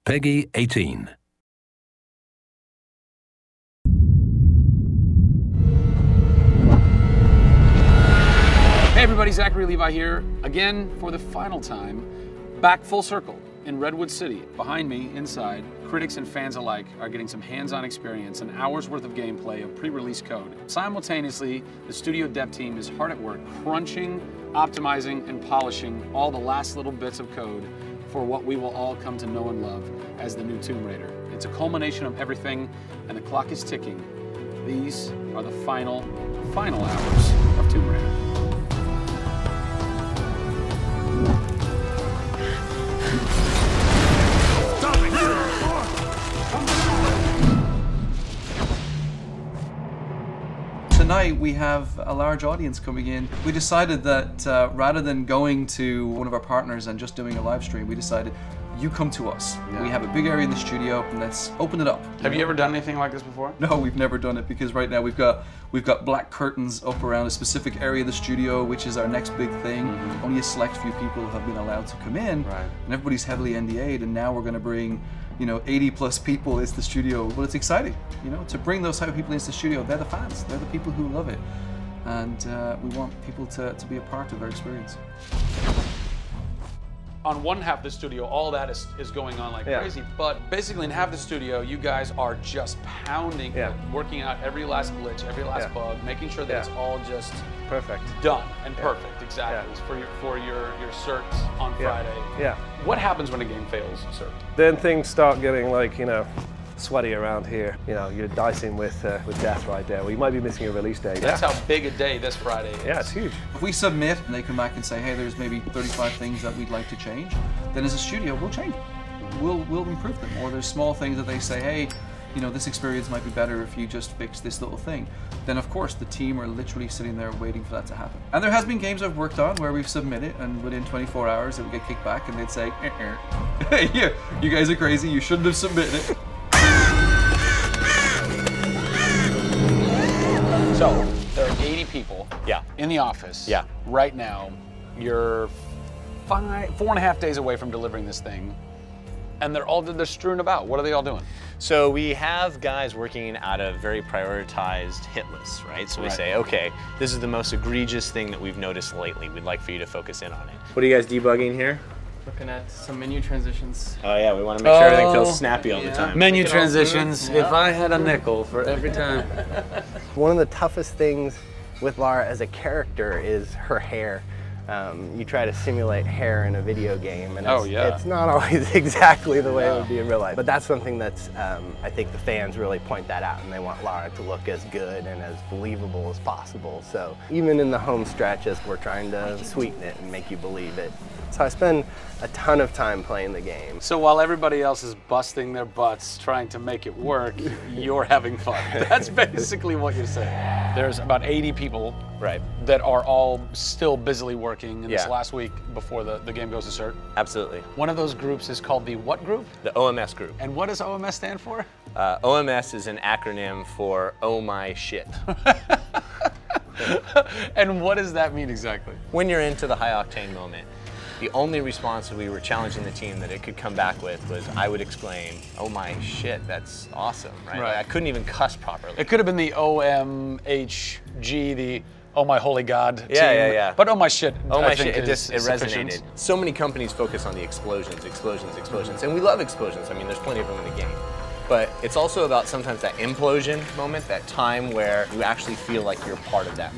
Peggy 18. Hey everybody, Zachary Levi here, again for the final time, back full circle in Redwood City. Behind me, inside, critics and fans alike are getting some hands-on experience, an hour's worth of gameplay of pre-release code. Simultaneously, the studio dev team is hard at work crunching, optimizing, and polishing all the last little bits of code for what we will all come to know and love as the new Tomb Raider. It's a culmination of everything, and the clock is ticking. These are the final hours of Tomb Raider. Tonight we have a large audience coming in. We decided that rather than going to one of our partners and just doing a live stream, we decided you come to us. Yeah. We have a big area in the studio and let's open it up. Have you ever done anything like this before? No, we've never done it because right now we've got black curtains up around a specific area of the studio, which is our next big thing. Mm-hmm. Only a select few people have been allowed to come in, right. And everybody's heavily NDA'd, and now we're going to bring 80 plus people into the studio. But it's exciting, to bring those type of people into the studio. They're the fans, they're the people who love it. And we want people to be a part of our experience. On one half of the studio, all that is going on like crazy, but basically in half the studio, you guys are just pounding, working out every last glitch, every last bug, making sure that it's all just perfect, done and perfect, exactly, for your certs on Friday. Yeah. What happens when a game fails cert? Then things start getting like, sweaty around here. You're dicing with death right there. Well, you might be missing a release date. That's how big a day this Friday is. Yeah, it's huge. If we submit and they come back and say, hey, there's maybe 35 things that we'd like to change, then as a studio, we'll change them. We'll improve them. Or there's small things that they say, hey, this experience might be better if you just fix this little thing. Then of course the team are literally sitting there waiting for that to happen. And there has been games I've worked on where we've submitted and within 24 hours it would get kicked back and they'd say, hey, yeah, you guys are crazy, you shouldn't have submitted it. So, there are 80 people in the office right now. You're 4.5 days away from delivering this thing, and they're strewn about. What are they all doing? So we have guys working out of very prioritized hit lists, right? So we say, okay, this is the most egregious thing that we've noticed lately. We'd like for you to focus in on it. What are you guys debugging here? Looking at some menu transitions. Oh yeah, we want to make sure everything feels snappy all the time. Menu transitions, if I had a nickel for every time. One of the toughest things with Lara as a character is her hair. You try to simulate hair in a video game, and it's not always exactly the way it would be in real life. But that's something that's, I think the fans really point that out, and they want Lara to look as good and as believable as possible. So even in the home stretches, we're trying to sweeten it and make you believe it. So I spend a ton of time playing the game. So while everybody else is busting their butts trying to make it work, you're having fun. That's basically what you're saying. There's about 80 people that are all still busily working in this last week before the game goes to cert. Absolutely. One of those groups is called the what group? The OMS group. And what does OMS stand for? OMS is an acronym for Oh My Shit. And what does that mean exactly? When you're into the high octane moment, the only response that we were challenging the team that it could come back with was, I would exclaim, oh my shit, that's awesome, right? Like, I couldn't even cuss properly. It could have been the OMHG, the oh my holy god team. Yeah. But oh my shit, oh my shit, it resonated. So many companies focus on the explosions, and we love explosions. I mean, there's plenty of them in the game. But it's also about sometimes that implosion moment, that time where you actually feel like you're part of that.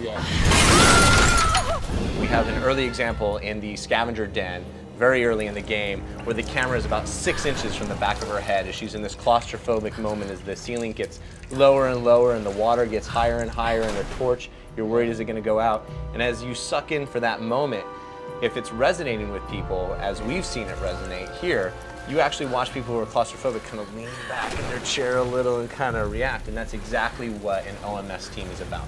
We have an early example in the scavenger den, very early in the game, where the camera is about 6 inches from the back of her head as she's in this claustrophobic moment as the ceiling gets lower and lower and the water gets higher and higher and her torch, you're worried, is it gonna go out? And as you suck in for that moment, if it's resonating with people, as we've seen it resonate here, you actually watch people who are claustrophobic kind of lean back in their chair a little and kind of react, and that's exactly what an OMS team is about.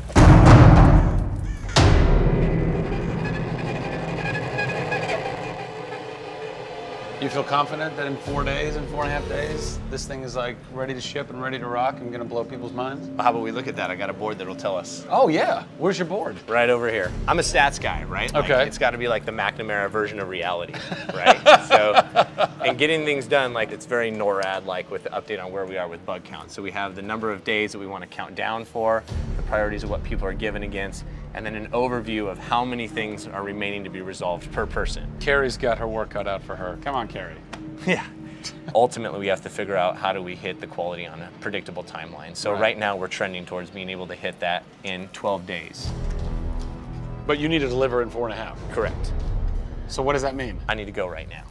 You feel confident that in 4 days, in 4.5 days, this thing is like ready to ship and ready to rock and gonna blow people's minds? How about we look at that? I got a board that'll tell us. Oh yeah, where's your board? Right over here. I'm a stats guy, right? Okay. Like, it's got to be like the McNamara version of reality, right? So, and getting things done, like it's very NORAD-like with the update on where we are with bug count. So we have the number of days that we want to count down for, the priorities of what people are given against, and then an overview of how many things are remaining to be resolved per person. Carrie's got her work cut out for her. Come on, Carrie. Yeah. Ultimately, we have to figure out how do we hit the quality on a predictable timeline. So right now, we're trending towards being able to hit that in 12 days. But you need to deliver in 4.5. Correct. So what does that mean? I need to go right now.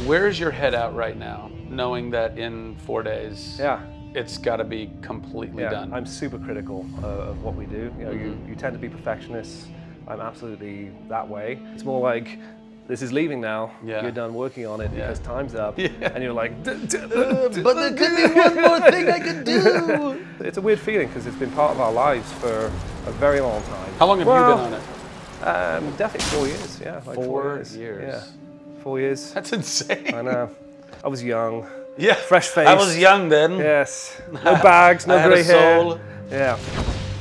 Where's your head at right now, knowing that in 4 days, Yeah. it's got to be completely done? I'm super critical of what we do. You know, you tend to be perfectionists. I'm absolutely that way. It's more like, this is leaving now. Yeah. You're done working on it because time's up. Yeah. And you're like, But there could be one more thing I could do. It's a weird feeling because it's been part of our lives for a very long time. How long have you been on it? Definitely 4 years, yeah. Like 4 years. Yeah, 4 years. That's insane. I know. I was young. Yeah. Fresh face. I was young then. Yes. No bags, no I had grey a hair. soul. Yeah.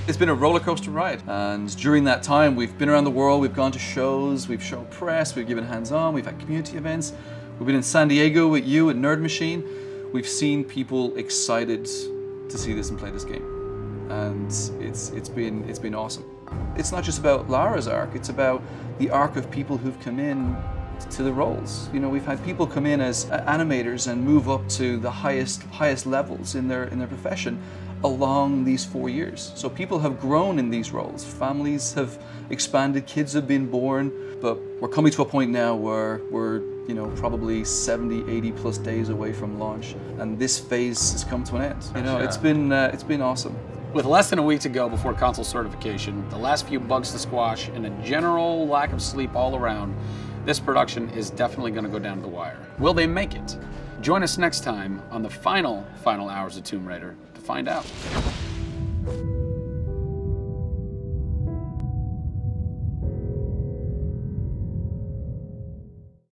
It's been a roller coaster ride, and during that time we've been around the world, we've gone to shows, we've shown press, we've given hands-on, we've had community events, we've been in San Diego with you at Nerd Machine. We've seen people excited to see this and play this game, and it's been awesome. It's not just about Lara's arc, it's about the arc of people who've come in to the roles. You know, we've had people come in as animators and move up to the highest levels in their profession along these 4 years. So people have grown in these roles, families have expanded, kids have been born, but we're coming to a point now where we're, you know, probably 70, 80 plus days away from launch, and this phase has come to an end. You know, it's been awesome. With less than a week to go before console certification, the last few bugs to squash, and a general lack of sleep all around, this production is definitely going to go down to the wire. Will they make it? Join us next time on the final hours of Tomb Raider to find out.